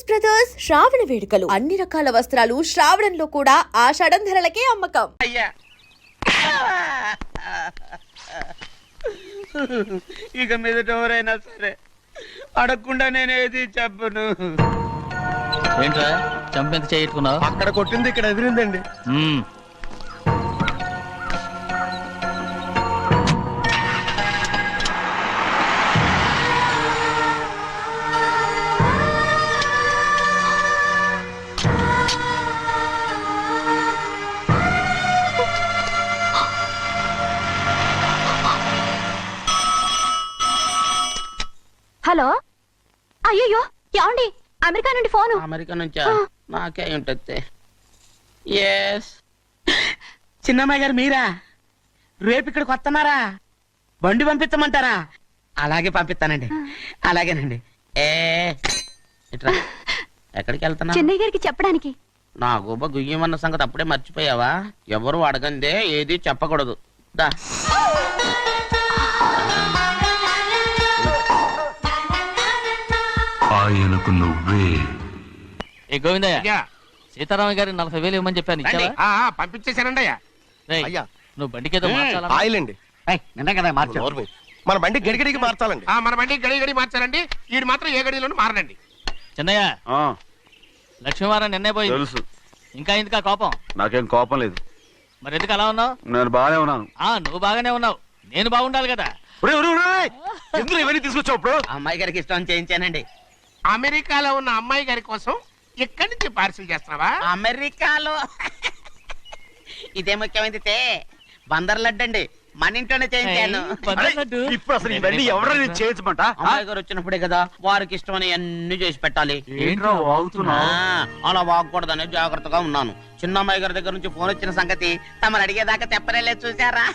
Brothers శ్రావణ వేడుకలు అన్ని రకాల వస్త్రాలు శ్రావణంలో కూడా ఆషాఢం ధరలకే అమ్మకం. అయ్యా ఇక మీదట ఎవరైనా సరే అడగకుండా నేనేది చెప్పను. ఏంట్రా చంపెంత చేయించుకున్నావు? అక్కడ కొట్టింది ఇక్కడ ఎదిరిందండి. హలో, అయ్యో ఏమండి, అమెరికా నుండి ఫోను. అమెరికా నుంచా? నాకే ఉంటుంది. ఎస్, చిన్నమ్మాయి గారు మీరా? రేపు ఇక్కడికి వస్తున్నారా? బండి పంపిస్తామంటారా? అలాగే పంపిస్తానండి. అలాగేనండి. ఇట్రా, ఎక్కడికి వెళ్తున్నా? చెన్నై గారికి చెప్పడానికి. నా గుబ్బ గుయ్యమన్న సంగతి అప్పుడే మర్చిపోయావా? ఎవరు అడగందే ఏది చెప్పకూడదు. దా ఆయనకు నువ్వే. ఏ గోవిందయ్య, సీతారామయ్య గారి 40,000 ఇవ్వమని చెప్పాను, ఇచ్చావా? పంపించేశానండి అయ్యా. రేయ్, అయ్యా, నువ్వు బండికేదో మార్చాలా? ఆయిల్ అండి. నిన్న కదా మార్చారు. మన బండి గడిగడికి మార్చాలండి. మన బండి గడి మార్చాలండి. వీడు మాత్రం ఏ గడిలోనూ మారనండి. చిన్నయ్య, లక్ష్మీవారం నిన్నే పోయింది. తెలుసు. ఇంకా ఎందుకా కోపం? నాకేం కోపం లేదు. మరి ఎందుకు అలా ఉన్నావు? నేను బాగానే ఉన్నాను. నువ్వు బాగానే ఉన్నావు, నేను బాగుండాలి కదా. ఎందుకు ఇవన్నీ తీసుకొచ్చావు? ఇప్పుడు అమ్మాయి గారికి ఇష్టం చేయించానండి. అమెరికాలో ఉన్న అమ్మాయి గారి కోసం ఇక్కడి నుంచి పార్సిల్ చేస్తున్నావా? అమెరికాలో ఇదే ముఖ్యమైనది. బందర్ లడ్డు అండి, మన ఇంట్లోనే చేయించాను. ఇప్పుడు అసలు ఇవన్నీ ఎవరైనా చేయించమంట? అమ్మాయి గారు వచ్చినప్పుడే కదా వారికి ఇష్టమని అన్ని చేసి పెట్టాలి. ఏంట్రా వాగుతున్నా? అలా వాగకూడదని జాగ్రత్తగా ఉన్నాను. చిన్న అమ్మాయి గారి దగ్గర నుంచి ఫోన్ వచ్చిన సంగతి తమరు అడిగేదాకా తెప్పలేదు. చూసారా?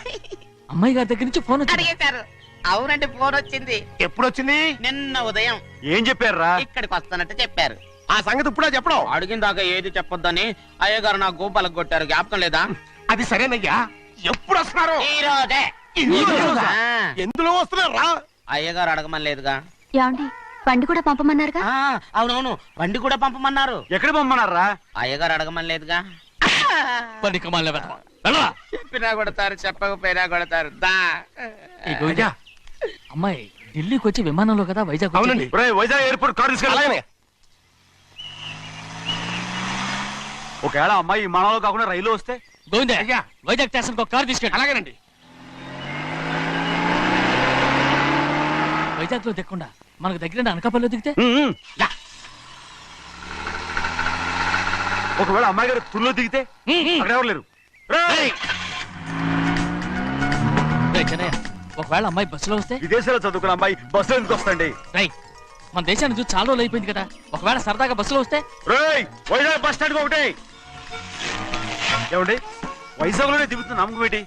అమ్మాయి గారి దగ్గర నుంచి ఫోన్ అడిగేశారు. అవునండి, ఫోన్ వచ్చింది. ఎప్పుడు వచ్చింది? నిన్న ఉదయం. ఏం చెప్పారా? ఇక్కడికి వస్తానంటే చెప్పారు. ఆ సంగతి ఇప్పుడే చెప్పడం. అడిగిన దాకా ఏది చెప్పొద్దని అయ్యగారు నా గోపాలకు కొట్టారు. జ్ఞాపకం లేదా? అది సరేనయ్యా. ఎప్పుడు వస్తున్నారు? ఈ రోజే. ఎందులో వస్తున్నారా? అయ్యగారు అడగమని లేదుగా. ఏమండి, బండి కూడా పంపమన్నారుగా? అవునవును, బండి కూడా పంపమన్నారు. ఎక్కడ పంపమన్నారా? అయ్యగారు అడగమని లేదుగా. చెప్పినా కొడతారు, చెప్పకపోయినా కొడతారు. దా అమ్మాయి ఢిల్లీకి వచ్చి విమానంలో కదా వైజాగ్. అవునండి. వైజాగ్ ఎయిర్పోర్ట్ కార్ తీసుకెళ్ళి. ఒకవేళ అమ్మాయి విమానంలో కాకుండా రైలు వస్తే? గోవిందే, అయ్యా, వైజాగ్ స్టేషన్ ఒక కార్ తీసుకెళ్ళి. అలాగేనండి. వైజాగ్ లో దిక్కుండా మనకు దగ్గర అనకాపల్లిలో దిగితే? ఒకవేళ అమ్మాయి గారు తుల్లో దిగితే? అక్కడ ఎవరు లేరు. చెన్నయ్య, ఒకవేళ అమ్మాయి బస్సులో వస్తే? విదేశాల్లో చదువుకున్న అమ్మాయి బస్సులో ఎందుకు వస్తండి? మన దేశాన్ని చూసి చాలా రోజులు అయిపోయింది కదా, ఒకవేళ సరదాగా బస్సులో వస్తే? వైజాగ్ బస్ స్టాండ్ ఒకటి. ఏమండి, వైజాగ్ లోనే దిగుతున్న నమ్మకం ఏంటి?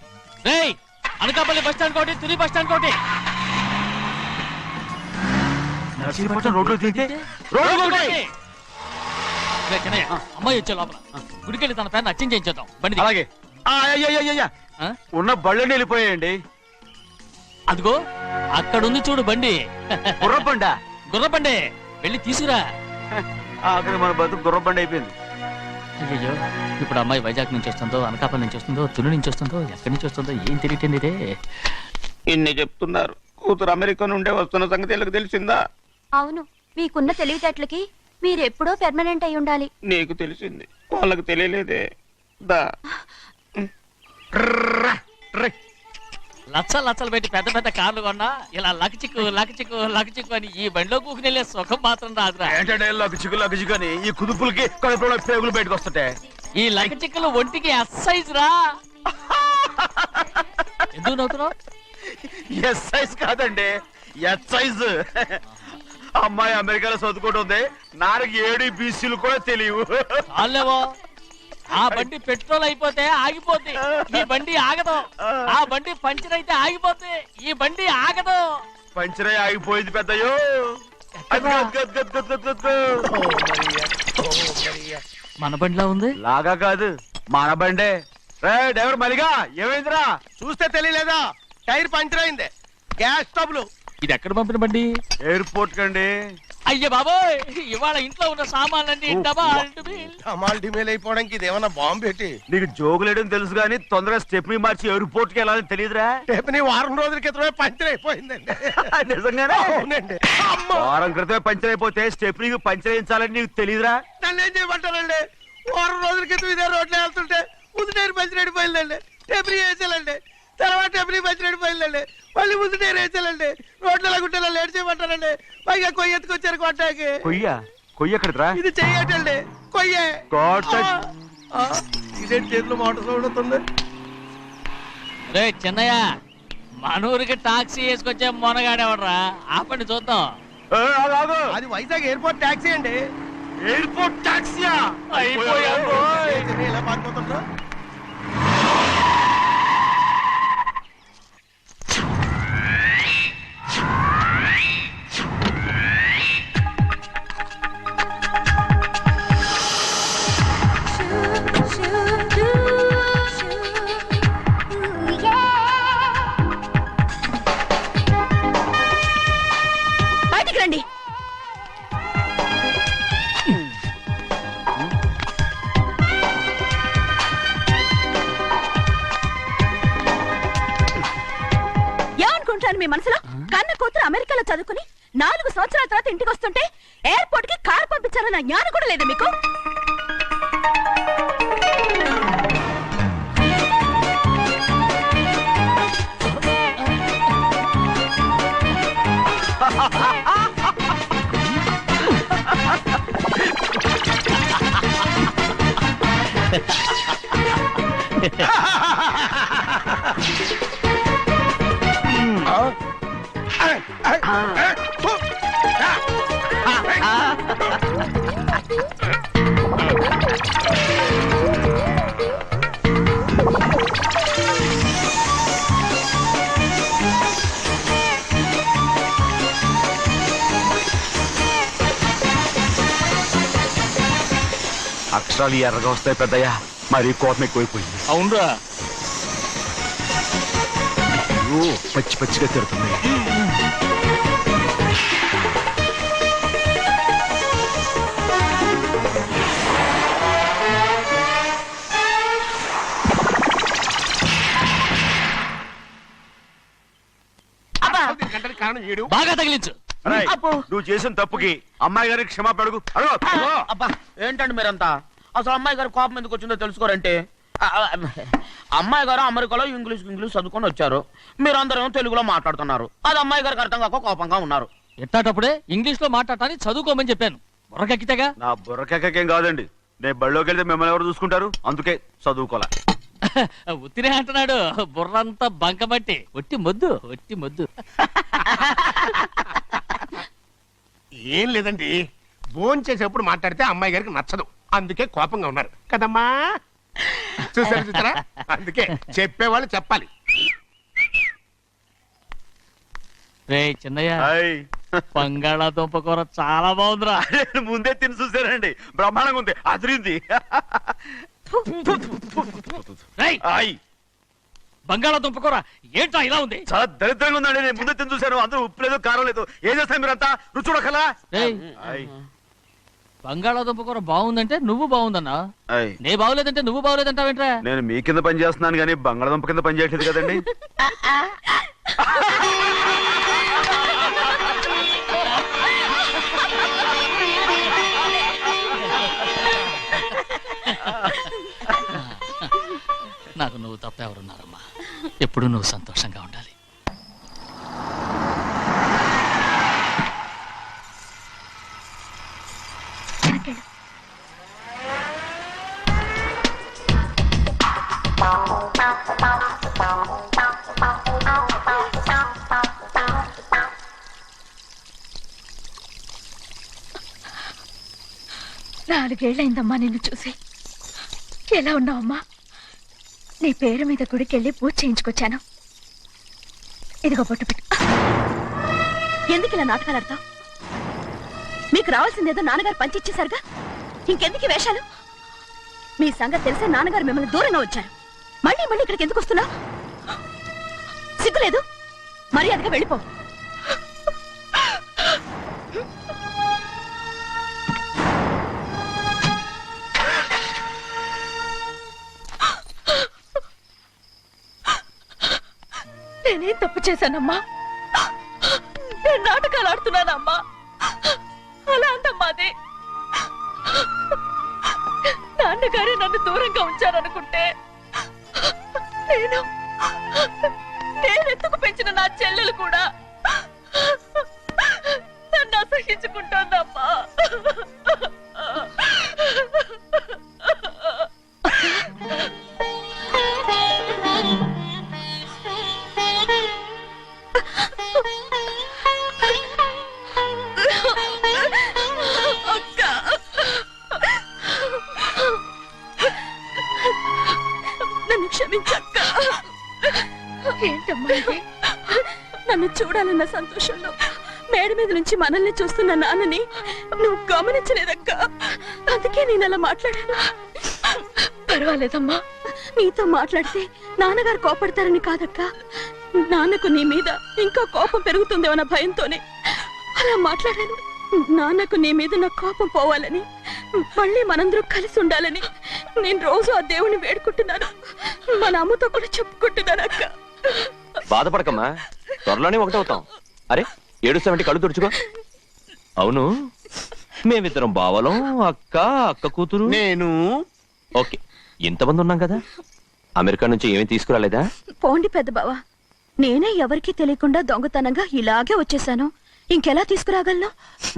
అనకాపల్లి బస్ స్టాండ్ కోటి, తుని బస్ స్టాండ్ కోటి. నర్సీపట్నం రోడ్లో దిగితే చెన్నయ్య, అమ్మాయి వచ్చే లోపల గుడికెళ్ళి తన పేరుని అచ్చం చేయించేద్దాం. బండి అలాగే. ఉన్న బళ్ళని వెళ్ళిపోయాయండి. అదిగో అక్కడుంది చూడు బండి. గుర్రబండ. గుర్రబండి, వెళ్ళి తీసుకురా. అక్కడ మన బతుకు గుర్రబండి అయిపోయింది. అయ్యో, ఇప్పుడు అమ్మాయి వైజాగ్ నుంచి వస్తుందో, అనకాపల్లి నుంచి వస్తుందో, తుని నుంచి వస్తుందో, ఎక్కడి నుంచి వస్తుందో ఏం తెలియటండి ఇదే. ఇన్ని చెప్తున్నారు, కూతురు అమెరికా నుండే వస్తున్న సంగతి వీళ్ళకి తెలిసిందా? అవును, మీకున్న తెలివితేటలకి మీరెప్పుడో పెర్మనెంట్ అయి ఉండాలి. నీకు తెలిసింది, వాళ్ళకి తెలియలేదే. దా లచ్చలు పెట్టి పెద్ద పెద్ద కార్లు కొన్నా ఇలా లకచిక్కు అని ఈ బండిలో కూకుని వెళ్ళే సుఖం మాత్రం రాదురా. ఏంటంటే లగచిక్కు అని ఈ కుదుపులకి కడుపులో పేగులు బయటకు వస్తుంటాయి. ఈ లకచిక్కులు ఒంటికి ఎక్సైజ్ రా. ఎందుకు నవ్వుతున్నావు? ఎక్సైజ్ కాదండి, ఎక్సైజ్. అమ్మాయి అమెరికాలో చదువుకుంటుంది, నాకు ABCలు కూడా తెలియవు. చాలేవో, ఆ బండి పెట్రోల్ అయిపోతే ఆగిపోద్ది, ఈ బండి ఆగదు. ఆ బండి పంచర్ అయితే ఆగిపోద్ది, ఈ బండి ఆగదు. పంచరే ఆగిపోయింది పెద్దయ్యో. మన బండిలా ఉంది. లాగా కాదు, మన బండే. డ్రైవర్ మలిగా ఏమైందిరా? చూస్తే తెలియలేదా? టైర్ పంచర్ అయింది. గ్యాస్ స్టవ్లు ఇది ఎక్కడ పంపిన బండి? ఎయిర్పోర్ట్ కండి. అయ్య బాబోయ్, ఇవాళ ఇంట్లో ఉన్న సామాన్లన్నీ అమాల్ డిమేల్ అయిపోవడానికి ఇదేమన్నా బాంబు పెట్టి నీకు జోగులేయడం తెలుసు కానీ తొందరగా స్టెప్ని మార్చి ఎయిర్పోర్ట్ కి వెళ్ళాలని తెలియదురా? రేపు వారం రోజుల క్రితమే పంచర్ అయిపోయిందండి. నిజంగానే? అవునండి. అమ్మో! వారం క్రితమే పంచర్ అయిపోతే స్టెప్నీకి పంచర్ వేయించాలని నీకు తెలియదురా? నన్ను ఏం చేయమంటారండి? వారం రోజుల క్రితం ఇదే రోడ్లో వెళ్తుంటే ముందు టైర్ పంచర్ అయిపోయిందండి. టెబ్రీ వేసాలండి. తర్వాత టెబ్రీ పంచర్ అయిపోయిందండి. మళ్ళీ ముందు టైర్ వేసాలండి. రోడ్లు ఎలా గుట్టేలా లేట్ చేయమంటారండి. పైగా కొయ్య ఎత్తుకొచ్చారు కొట్టాకి. కొయ్య ఎక్కడిదిరా? ఇది చెయ్యటండి. కొయ్యే. ఇదేంటి చేతిలో మోటార్ సౌండ్ అవుతుంది? రే చిన్నయ్య, మనూరికి టాక్సీ వేసుకొచ్చే మొనగాడేవడరా? ఆపండి చూద్దాం. అది వైజాగ్ ఎయిర్పోర్ట్ ట్యాక్సీ అండి. ఎయిర్పోర్ట్ టాక్సీయా? ఇలా పారిపోతుంటారు. బయటికి రండి. ఏమనుకుంటాను మీ మనసులో? కన్న కూతురు అమెరికాలో చదువుకుని 4 సంవత్సరాల తర్వాత ఇంటికి వస్తుంటే ఎయిర్పోర్ట్ కి కారు పంపించాలన్న జ్ఞానం కూడా లేదా మీకు? అక్షరాలు ఎర్రగా వస్తాయి పెద్దయ్యా, మరి కోపం ఎక్కువైపోయింది. అవునరా, పచ్చి పచ్చిగా తిడుతుంది. గంటకి కారణం ఏడు. బాగా తగిలించు. రేయ్, నువ్వు చేసిన తప్పుకి అమ్మాయి గారికి క్షమాపణ అడుగు. అబ్బా ఏంటండి మీరంతా? అసలు అమ్మాయి గారు కోపం ఎందుకు వచ్చిందో తెలుసుకోరంటే, అమ్మాయి గారు అమెరికాలో ఇంగ్లీష్ చదువుకొని వచ్చారు. మీరందరూ తెలుగులో మాట్లాడుతున్నారు. అది అమ్మాయి గారికి అర్థం కాక కోపంగా ఉన్నారు. ఎట్టాటప్పుడే ఇంగ్లీష్ లో మాట్లాడటానికి చదువుకోమని చెప్పాను. బుర్రకెక్కితేగా. నా బుర్రకేకేం కాదండి, నేను బళ్ళోకి వెళ్తే మిమ్మల్ని ఎవరు చూసుకుంటారు? అందుకే చదువుకోలే. ఉత్తిరే అంటున్నాడు. బుర్రంతా బంకబట్టి ఒట్టి మొద్దు. ఏం లేదండి, భోజనం చేసేప్పుడు మాట్లాడితే అమ్మాయి గారికి నచ్చదు, అందుకే కోపంగా ఉన్నారు కదమ్మా. చూసారా? అందుకే చెప్పేవాళ్ళు చెప్పాలి. రే చిన్నయ్య, హాయ్. బంగాళాదుంప కూర చాలా బాగుందిరా. నేను ముందే తిని చూసానండి, బ్రహ్మాండంగా ఉంది, అదిరింది. రేయ్, హాయ్. బంగాళాదుంప కూర ఏంటా ఇలా ఉంది? చాలా దరిద్రంగా ఉందండి, నేను ముందే తిని చూశాను. అందరూ ఉప్పు లేదు, కారం లేదు. ఏం చేస్తాను మీరంతా? రుచి చూడకలా. రేయ్, హాయ్. బంగాళాదుంప కూర బాగుందంటే నువ్వు బాగుందన్నా, హాయ్. నే బాగులేదంటే నువ్వు బాగులేదంటావేంట్రా? నేను మీ కింద పని చేస్తున్నాను కానీ బంగాళదుంప కింద పని చేయట్లేదు కదండి. నాకు నువ్వు తప్ప ఎవరున్నారమ్మా? ఎప్పుడు నువ్వు సంతోషంగా ఉండాలి. నాలుగేళ్లైందమ్మా నిన్ను చూసి. ఎలా ఉన్నావమ్మా? నీ పేరు మీద గుడికెళ్ళి పూజ చేయించుకొచ్చాను. ఇదిగో బొట్టు పెట్టు. ఎందుకు ఇలా నాటకాలు ఆడతావు? మీకు రావాల్సిందేదో నాన్నగారు పంచిచ్చేశారుగా, ఇంకెందుకు ఈ వేషాలు? మీ సంగతి తెలిసే నాన్నగారు మిమ్మల్ని దూరంగా వచ్చారు. మళ్ళీ ఇక్కడికి ఎందుకు వస్తున్నావు? సిగ్గులేదు? మర్యాదగా వెళ్ళిపో. చేశానమ్మా. నేను నాటకాలు ఆడుతున్నానమ్మా. అలా అందమ్మా అది. నాన్నగారే నన్ను దూరంగా ఉంచారనుకుంటే నేను ఎత్తుకు పెంచిన నా చెల్లెలు కూడా నన్ను అసహించుకుంటోందమ్మా. నన్ను క్షమించక్క. ఏంటమ్మా ఇది? నన్ను చూడాలన్న సంతోషంలో మేడ మీద నుంచి మనల్ని చూస్తున్న నాన్నని నువ్వు గమనించలేదక్క. అందుకే నేను అలా మాట్లాడాను. పర్వాలేదమ్మా, నీతో మాట్లాడితే నాన్నగారు కోపడతారని కాదక్క. నాన్నకు నీ మీద ఇంకా కోపం పెరుగుతుందేమన్న భయంతోనే అలా మాట్లాడాను. నాన్నకు నీ మీద నా కోపం పోవాలని, మళ్ళీ మనందరూ కలిసి ఉండాలని నేను రోజు ఆ దేవుని వేడుకుంటున్నాను. మన అమ్మతో కూడా చెప్పుకుంటున్నాను అక్క. బాధపడకమ్మా, త్వరలోనే ఒకటవుతాం. అరే ఏడుస్తామంటే కళ్ళు తుడుచుకో. అవును, మేమిద్దరం బావలం, అక్క కూతురు, నేను. ఓకే, ఇంతమంది ఉన్నాం కదా. అమెరికా నుంచి ఏమీ తీసుకురాలేదా? పోండి పెద్ద బావా, నేనే ఎవరికీ తెలియకుండా దొంగతనంగా ఇలాగే వచ్చేసాను. ఇంకెలా తీసుకురాగలను?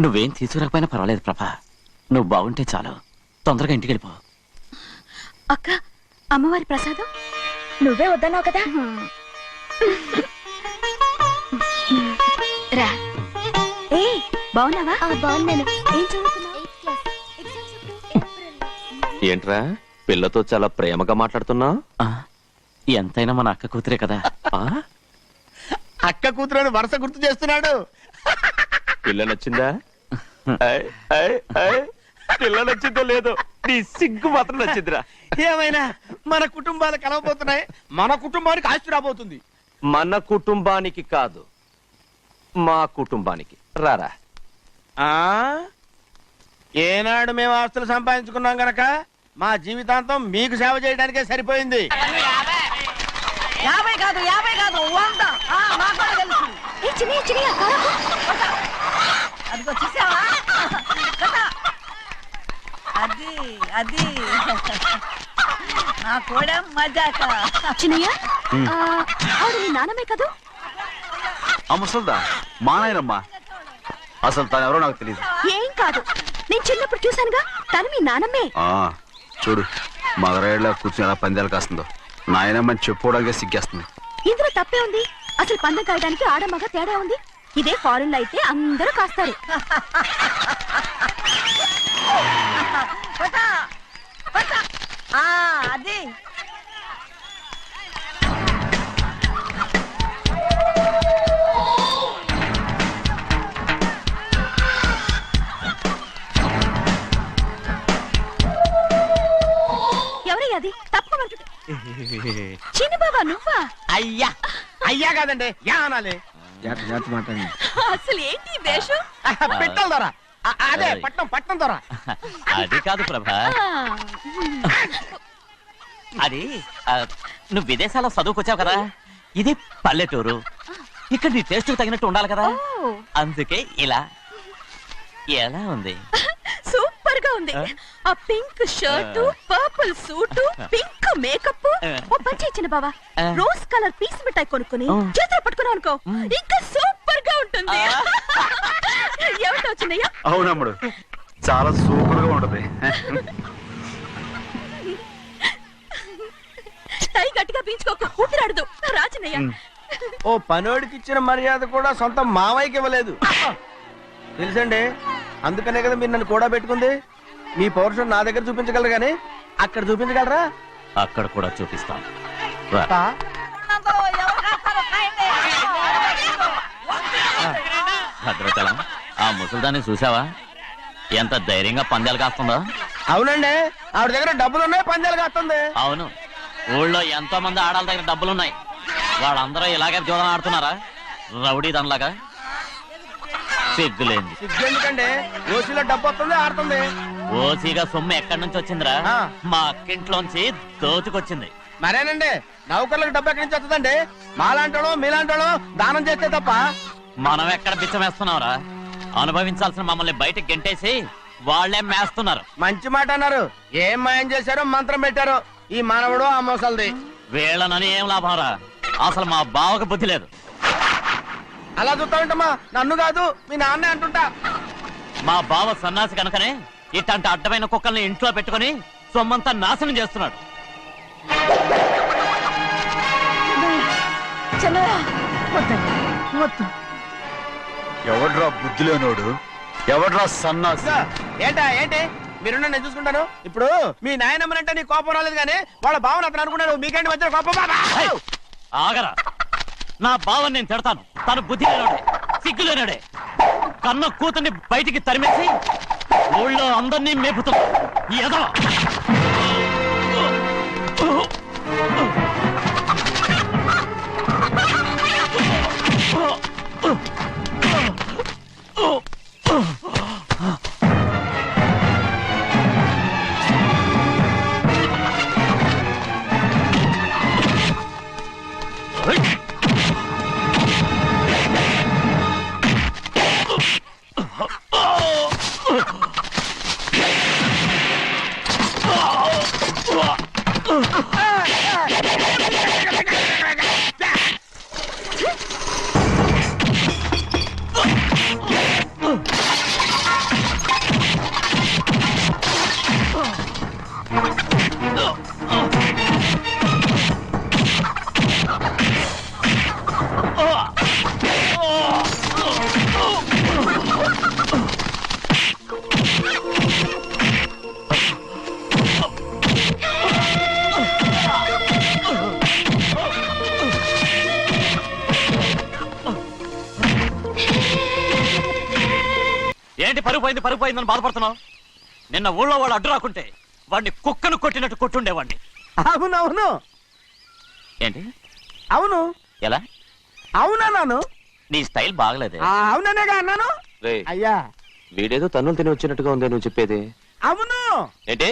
నువ్వేం తీసుకురాకపోయినా పర్వాలేదు ప్రభా, నువ్వు బాగుంటే చాలు. తొందరగా ఇంటికి వెళ్ళిపో. అక్క, అమ్మవారి ప్రసాదం నువ్వే వద్దన్నావు కదా. రా. ఏ బాగున్నావా? బాగున్నాను. ఏం చదువుతున్నావు? ఏంట్రా పిల్లతో చాలా ప్రేమగా మాట్లాడుతున్నావు? ఎంతైనా మన అక్క కూతురే కదా. అక్క కూతురు వరుస గుర్తు చేస్తున్నాడు. పిల్ల నచ్చిందా? పిల్ల నచ్చిందో లేదో, నీ సిగ్గు మాత్రం నచ్చిందిరా. ఏమైనా మన కుటుంబాలు కలవబోతున్నాయి. మన కుటుంబానికి ఆస్తి రాబోతుంది. మన కుటుంబానికి కాదు, మా కుటుంబానికి. రారా. ఏనాడు మేము ఆస్తులు సంపాదించుకున్నాం గనక మా జీవితాంతం మీకు సేవ చేయడానికే సరిపోయింది. 50 కాదు 100. మాకు కూడా తెలుసు. అదిగో చూసావా? అది నా కూడా మజాక. చిన్నయ్య, ఆవిడ నీ నాన్నమే కదూ? ముసల్దా మా నాయనమ్మా, అసలు తను ఎవరో నాకు తెలియదు. ఏం కాదు, నేను చిన్నప్పుడు చూశానుగా, తను మీ నాన్నమ్మే. చూడు మగరాయిలా కూర్చుని ఎలా పందాలు కాస్తుందో. నాయనమ్మని చెప్పుకోవడానికి సిగ్గేస్తుంది. ఇందులో తప్పే ఉంది? అసలు పందెం కాయడానికి ఆడమగ తేడా ఉంది. ఇదే ఫారెన్ లో అయితే అందరూ కాస్తారు. అది ఎవరయ్యా అది? తప్పమంటుంటే చిన్న బాబా నువ్వా? అయ్యా అయ్యా కాదండి, యా అనాలి. అసలు ఏంటి వేషం? పెట్టాలి దొర. అదే పట్నం దొర. అది కాదు ప్రభా, అది నువ్వు విదేశాల్లో చదువుకొచ్చావు కదా, ఇది పల్లెటూరు. ఇక్కడ నీ టేస్ట్ తగినట్టు ఉండాలి కదా, అందుకే ఇలా. ఎలా ఉంది? సూపర్ గా ఉంది. ఆ pink shirt, purple suit, pink makeup. ఓ పని చిన్న బావా, రోజ్ కలర్ పీస్ మిఠాయి కొనుక్కుని చేతిలో పట్టుకున్నావు అనుకో, ఇంకా సూపర్ గా ఉంటుంది. ఎవరితో వచ్చిందయ్యా? అవునమ్ముడు, చాలా సూపర్ గా ఉంటది. టై గట్టిగా పీంచుకోకు, ఊపిరాడదు. రాజనయ్య, ఓ పనోడికి ఇచ్చిన మర్యాద కూడా సొంత మావయ్యకి ఇవ్వలేదు తెలుసండి. అందుకనే కదా మీరు నన్ను కూడా పెట్టుకుంది. మీ పౌరుషం నా దగ్గర చూపించగలరు కానీ అక్కడ చూపించగలరా? అక్కడ కూడా చూపిస్తాను. భద్రాచలం, ఆ ముసల్దాన్ని చూసావా? ఎంత ధైర్యంగా పందాలు కాస్తుందో. అవునండి, ఆవిడ దగ్గర డబ్బులు ఉన్నాయి, పందాలు కాస్తుంది. అవును, ఊళ్ళో ఎంతో మంది ఆడాళ్ళ దగ్గర డబ్బులున్నాయి. వాళ్ళందరూ ఇలాగే జోదం ఆడుతున్నారా? రౌడీ దానిలాగా. సిగ్గులేంది. ఎందుకండి ఓసీలో డబ్బు వస్తుంది, ఆడుతుంది. ఓసీగా సొమ్ము ఎక్కడి నుంచి వచ్చిందిరా? ఆ. మా అక్కింట్లోంచి దోచుకొచ్చింది. మరేనండి నౌకర్లకు డబ్బు ఎక్కడి నుంచి వస్తుందండి మాలాంటోళ్ళు మీలాంటోళ్ళు దానం చేస్తే తప్ప. మనం ఎక్కడ బిచ్చమేస్తున్నావురా? అనుభవించాల్సిన మమ్మల్ని బయటకు గెంటేసి వాళ్ళే మేస్తున్నారు. మంచి మాట అన్నారు. ఏం మాయం చేశారో మంత్రం పెట్టారో ఈ మానవుడు ఆ మోసల్ది. వీళ్ళనని ఏం లాభం రా? అసలు మా బావకు బుద్ధి లేదు. అలా చూస్తా ఉంటామా? నన్ను కాదు మీ నాన్నే అంటుంటా. మా బావ సన్నాసి కనుకనే ఇట్లాంటి అడ్డమైన కుక్కల్ని ఇంట్లో పెట్టుకుని సొమ్మంతా నాశనం చేస్తున్నాడు. ఎవడ్రా బుద్ధి లేనోడు? ఎవడ్రా సన్నాసి? ఏంటా ఏంటి మీరు నేను చూసుకుంటాను. ఇప్పుడు మీ నాయనమ్మనంటే నీ కోపం రాలేదు కానీ వాళ్ళ భావన అతను అనుకున్నాడు. మీకేంటి మధ్య కోపం? ఆగరా, నా బావని నేను తిడతాను. తను బుద్ధి లేనాడే, సిగ్గు లేనాడే. కన్న కూతుర్ని బయటికి తరిమేసి ఊళ్ళో అందరినీ మేపుతున్నాడు. ఈ ఎదవ ఏంటి పరుగు పోయిందని బాధపడుతున్నావు? నిన్న ఊళ్ళో వాళ్ళు అడ్డు రాకుంటే వాడిని కుక్కను కొట్టినట్టు కొట్టుండేవాడిని. అవునవును ఏంటి? అవును. ఎలా? అవునన్నాను. నీ స్టైల్ బాగలేదే. అవుననేగా అన్నాను. అయ్యా వీడేదో తన్నులు తిని వచ్చినట్టుగా ఉందే నువ్వు చెప్పేది. అవును. ఏంటి?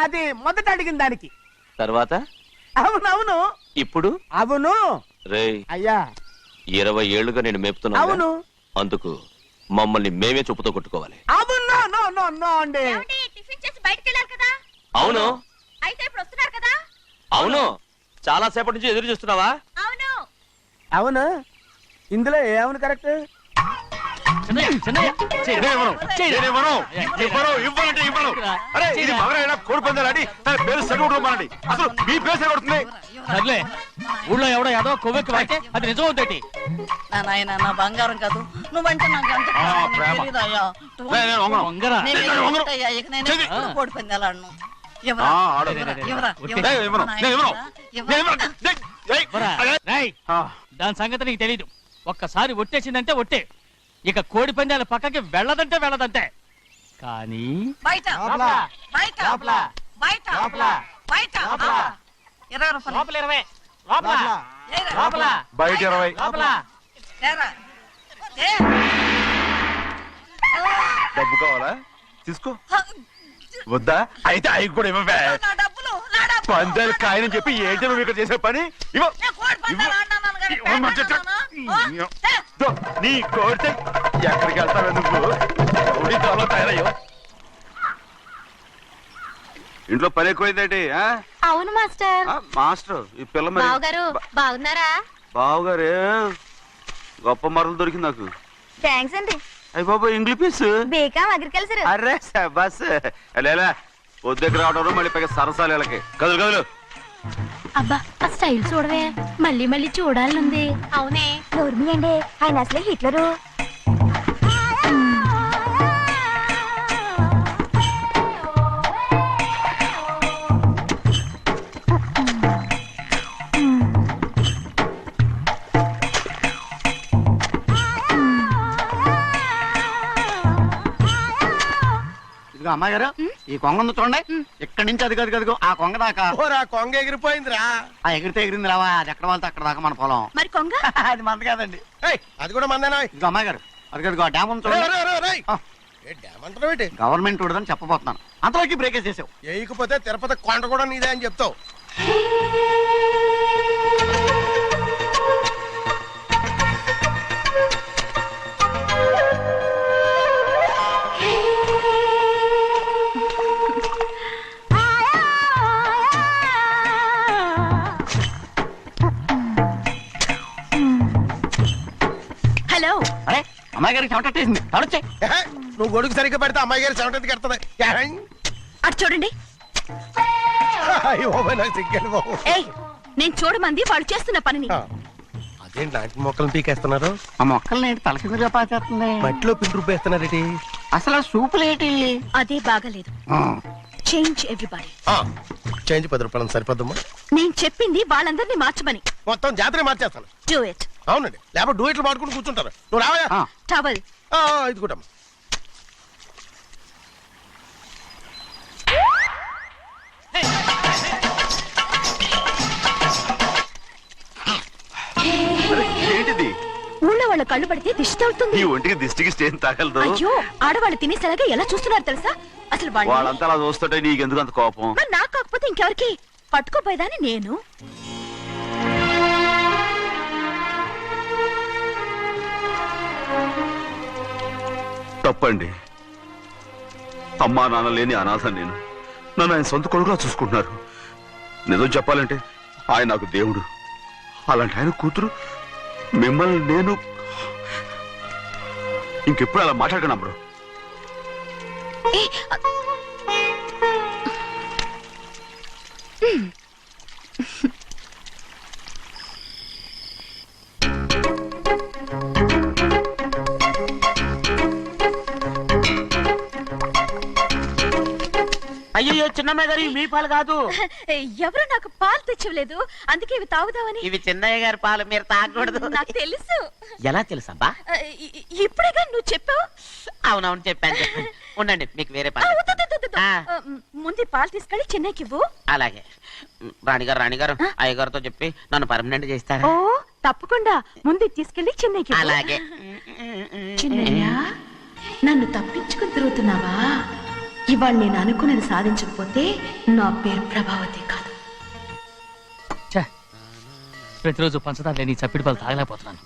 అది మొదట అడిగిన దానికి. తర్వాత అవునవును. ఇప్పుడు అవును. రేయ్, అయ్యా 20 ఏళ్లుగా నేను మేపుతున్నా. అవును. అందుకు మమ్మల్ని మేమే చెప్పుతో కొట్టుకోవాలి. అవును. నో నో నో అండి. టిఫిన్ చేసి బయటికి వెళ్ళారు కదా? అవును. అయితే ఇప్పుడు వస్తున్నారు కదా? అవును. చాలా సేపటి నుంచి ఎదురు చూస్తున్నావా? అవును. అవును. ఇందులో ఏమను కరెక్ట్? సర్లే, ఊళ్ళో ఎవడో ఏదో కొవ్వెక్కి వాడితే అది నిజం అవుతాయి. నా నాయన నా బంగారం కాదు నువ్వంటే నాకు ఎంత ప్రేమ. తెలీదయ్యా. వంగరా. నేను వెళ్ళిపోతాయ్యా, ఇక నేను ఎప్పుడు కోడి పందాలాడను. ఎవరా? ఎవరా? రేయ్, దాని సంగతి నీకు తెలీదు. ఒక్కసారి ఒట్టేసిందంటే ఒట్టే. ఇక కోడి పందాల పక్కకి వెళ్ళదంటే వెళ్ళదంటే. కానీ బయట బయట బయట బయట 20 రూపాయలు. ఏరా. బయట 20. ఏరా. ఏ. డబ్బు కావాలా? తీసుకో. వద్దా? అయితే అవి కూడా ఇవ్వవే. నా డబ్బులు నా డబ్బులు. పందాలు కాయని చెప్పి ఏంటి నువ్వు ఇక్కడ చేసే పని? ఇవ్వ. నేను కోడి పందాలు ఆడినాను కానీ ఇవ్వమంటే పేకాడినానా? దో, నీ కోరితే ఎక్కడికి వెళ్తావే నువ్వు? ఉడి త్వరలో తయారయ్యో. ఇంట్లో పని ఎక్కువైందేంటి? అవును మాస్టర్. మాస్టర్ ఈ పిల్ల మరి బావగారు బాగున్నారా? బావుగారే గొప్ప మరలు దొరికింది నాకు. థ్యాంక్స్ అండి. అయ్యి బాబు ఇంగ్లీష్ పీస్. బేకాం అగ్రికల్చర్. అరే బస్ లేలా పొద్దుకు రావడం మళ్ళీ పైగా సరసాలు వీళ్ళకి. కదులు కదులు. అబ్బా ఆ స్టైల్ చూడవే, మళ్ళీ మళ్ళీ చూడాలనుంది. అవునే నోర్మి అండి, ఆయన అసలే హిట్లరు. అమ్మాయి గారు ఈ కొంగ ఉంది చూడండి. ఇక్కడి నుంచి అది గదిగో ఆ కొంగ దాకా. కొంగ ఎగిరిపోయిందిరా. ఆ ఎగిరితే ఎగిరింది రావా. అది ఎక్కడ వాళ్ళతో అక్కడ దాకా మన పొలం. మరి కొంగ అది మంద కాదండి. అది కూడా మందేనా? ఇదిగో అమ్మాయి గారు అది గదిగో డ్యామ్ ఉంది చూడండి. గవర్నమెంట్ ఉండదని చెప్పబోతున్నాను. అంతలోకి బ్రేకేజ్ చేసావు. వేయకపోతే తిరుపతి కొండ కూడా నీదే అని చెప్తావు. అమ్మాయి గారికి చెమటట్టేసింది తడొచ్చే. ఏహే, నువ్వు గొడుగు సరిగ్గా పెడితే అమ్మాయి గారి చెమటెందుకు ఎడుతుంది అటు చూడండి. అయ్యో బాబోయ్, నాకు సిగ్గాను బాబు. ఏయ్, నేను చూడమంది వాళ్ళు చేస్తున్న పనిని. అదేంటి లాంటి మొక్కలను పీకేస్తున్నారు? ఆ మొక్కల్ని తల కిందగా పాచేస్తుంది. మట్టిలో పిండి రుబ్బేస్తున్నారేటి? అసలు సూపులేటి అదే బాగాలేదు. Change everybody. చేంజ్ 10 రూపాయలు సరిపోద్దమ్మా. నేను చెప్పింది వాళ్ళందరినీ మార్చమని. మొత్తం జాతర మార్చేస్తాను. Do it. అవునండి, లేకపోతే డూయిట్లు పాడుకుని కూర్చుంటారు. నువ్వు రావయా? టవల్. ఇది కూడా ఏంటిది? ఊళ్ళో వాళ్ళ కళ్ళు పడితే దిష్టి తగులుతుంది. ఈ ఒంటికి దిష్టికి స్టేన్ తగలదు. అయ్యో, ఆడవాళ్ళు తినేసరిగా ఎలా చూస్తున్నారు తెలుసా? అసలు వాళ్ళు వాళ్ళంతా అలా చూస్తుంటే నీకెందుకు అంత కోపం? మరి నాకు కాకపోతే ఇంకెవరికి? పట్టుకోపోయేదాన్ని నేను. తప్పండి. అమ్మా నాన్న లేని అనాథ నేను. నన్ను ఆయన సొంత కొడుకులా చూసుకుంటున్నారు. నిజం చెప్పాలంటే ఆయన నాకు దేవుడు. అలాంటి ఆయన కూతురు మిమ్మల్ని నేను ఇంకెప్పుడు అలా మాట్లాడకండి అమ్మడు. ఏ, అయ్యో చిన్నమ్మాయి గారు, ఇవి మీ పాలు కాదు. ఎవరు నాకు పాలు తెచ్చివ్వలేదు, అందుకే ఇవి తాగుదామని. ఇవి చిన్నయ్య గారి పాలు, మీరు తాగకూడదు. నాకు తెలుసు. ఎలా తెలుసబ్బా? ఇప్పుడేగా నువ్వు చెప్పావు. అవునవును చెప్పాను. ఉండండి, మీకు వేరే ఆ, పని. వద్దు, వద్దు, వద్దు, వద్దు. ఆ. ముందు ఈ పాలు తీసుకెళ్ళి చెన్నైకి ఇవ్వు. అలాగే. రాణిగారు అయ్యగారితో చెప్పి నన్ను పర్మనెంట్ చేస్తారా? ఓ తప్పకుండా, ముందు ఇది తీసుకెళ్ళి చెన్నైకి ఇవ్వు. అలాగే. చిన్నయ్య, నన్ను తప్పించుకుని తిరుగుతున్నావా? ఇవాళ నేను అనుకున్నది సాధించకపోతే నా పేరు ప్రభావతి కాదు. ప్రతిరోజు పంచదార లేని చప్పిడి పాలు తాగలేకపోతున్నాను.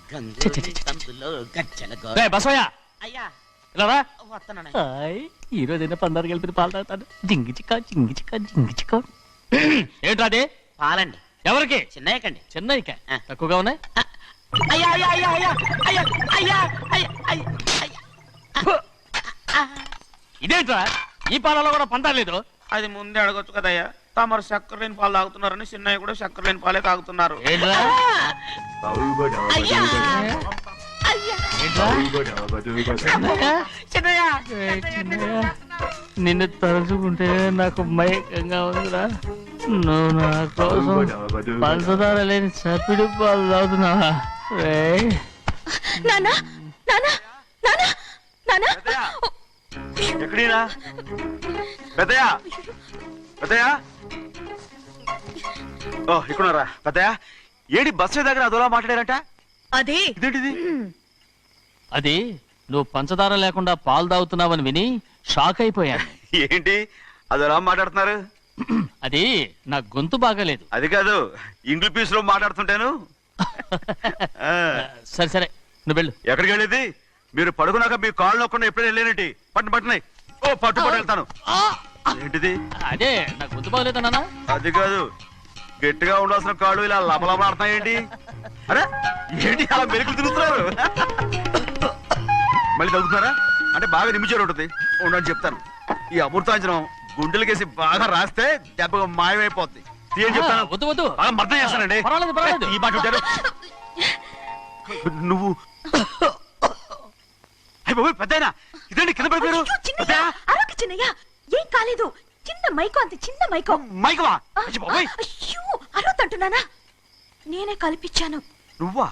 అయ్యా ఇలా రా. వస్తున్నాను. ఈ రోజైనా పందారు కలిపి పాలు తాగుతాను. జింగి చిక్క జింగి చిక్క జింగి చిక్క. ఏంట్రా అదే? పాలండి. ఎవరికి? చిన్నయ్యకండి. చెన్నైకా? ఆ. తక్కువగా ఉన్నాయి. అయ్యా అయ్యా అయ్యా అయ్యా అయ్యా అయ్యా అయ్యా అయ్యా అయ్యా. ఇదేంట్రా, ఈ పాలలో కూడా పందాలు లేదు? అది ముందే అడగొచ్చు కదయ్యా. తమరు చక్కెర లేని పాలు తాగుతున్నారని చిన్నయ్య కూడా చక్కెర లేని పాలే తాగుతున్నారు. ఏంట్రా? అయ్యా అయ్యా చిన్నయ్య. చిన్నయ్య, నిన్ను తలుచుకుంటే నాకు మైకంగా ఉందిరా. నువ్వు నా కోసం పంచదార లేని చప్పిడి పాలు తాగుతున్నావా? నానా, నానా, నానా, నానా. ఎక్కడీరా? పెద్దయా, పెద్దయా, ఓ ఇక్కడున్నారా? పెద్దయా, ఏడి బస్సు దగ్గర అదోలా మాట్లాడారంట. అదే ఇదేంటిది? అది నువ్వు పంచదార లేకుండా పాలు తాగుతున్నావని విని షాక్ అయిపోయాను. ఏంటి అదోలా మాట్లాడుతున్నారు? అది నా గొంతు బాగాలేదు. అది కాదు, ఇంగ్లీష్ పీస్ లో మాట్లాడుతుంటాను. సరే సరే, నువ్వు వెళ్ళు. ఎక్కడికి వెళ్ళేది? మీరు పడుకున్నాక మీ కాళ్ళు నొక్కకుండా ఎప్పుడైనా వెళ్ళేనంటి? పట్టునాయి. ఓ పట్టు వెళ్తాను. ఏంటిది? అదే నా గొంతు బాగలేదు నాన్న. అది కాదు, గట్టిగా ఉండాల్సిన కాళ్ళు ఇలా లబలబలాడుతున్నాయేంటి? అరే ఏంటి అలా మెరుకులు తిరుగుతున్నారు? మళ్ళీ తగ్గుతున్నారా? అంటే బాగా నిమిషాలు ఉంటుంది. ఉండని చెప్తాను. ఈ అమృతాంజనం గుండెలకేసి బాగా రాస్తే దెబ్బగా మాయమైపోద్ది. ఏం చెప్తాను? వద్దు వద్దు, బాగా మర్దం చేస్తానండి. పర్వాలేదు పర్వాలేదు. ఈ మాట ఉంటారు నువ్వు. పెద్దయినా ఇదండి కింద పడిపోయారు. అయ్యో, చిన్నయ్య, అరవకు చిన్నయ్య, ఏం కాలేదు. చిన్న మైకో, అంత చిన్న మైకో. మైకవా? అయ్యో, అరవతంటున్నానా? నేనే కల్పించాను. నువ్వా?